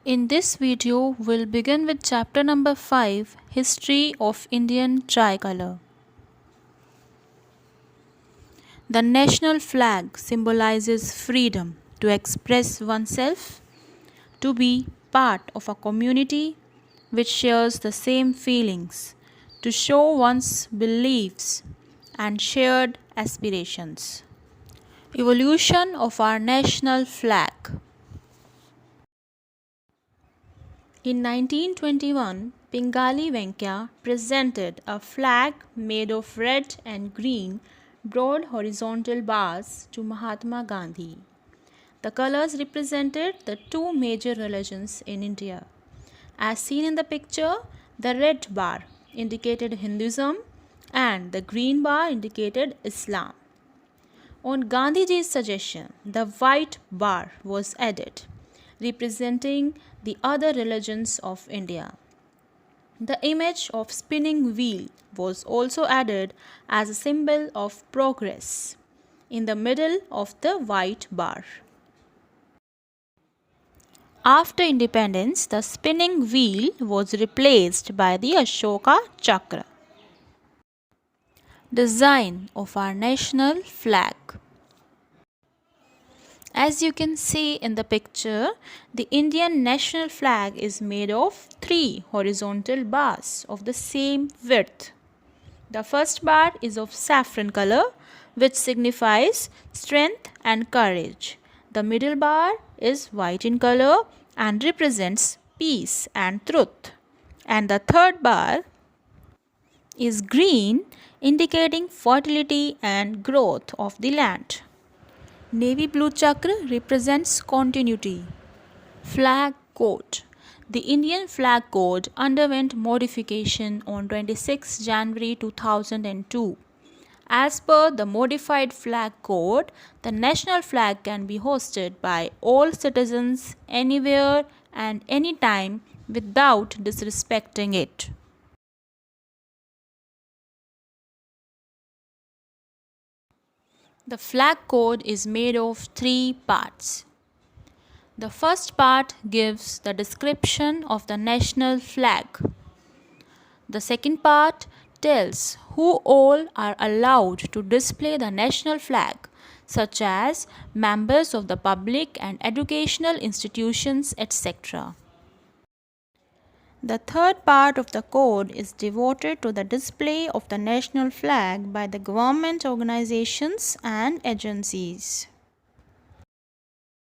In this video, we'll begin with chapter number 5, History of Indian Tricolor. The national flag symbolizes freedom to express oneself, to be part of a community which shares the same feelings, to show one's beliefs and shared aspirations. Evolution of our national flag. In 1921, Pingali Venkaya presented a flag made of red and green broad horizontal bars to Mahatma Gandhi. The colors represented the two major religions in India. As seen in the picture, the red bar indicated Hinduism and the green bar indicated Islam. On Gandhiji's suggestion, the white bar was added, representing the other religions of India. The image of spinning wheel was also added as a symbol of progress in the middle of the white bar. After independence, the spinning wheel was replaced by the Ashoka Chakra. Design of our national flag. As you can see in the picture, the Indian national flag is made of 3 horizontal bars of the same width. The first bar is of saffron color, which signifies strength and courage. The middle bar is white in color and represents peace and truth. And the third bar is green, indicating fertility and growth of the land. Navy blue chakra represents continuity. Flag code. The Indian flag code underwent modification on 26 January 2002. As per the modified flag code, the national flag can be hoisted by all citizens anywhere and anytime without disrespecting it. The flag code is made of 3 parts. The first part gives the description of the national flag. The second part tells who all are allowed to display the national flag, such as members of the public and educational institutions, etc. The third part of the code is devoted to the display of the national flag by the government organizations and agencies.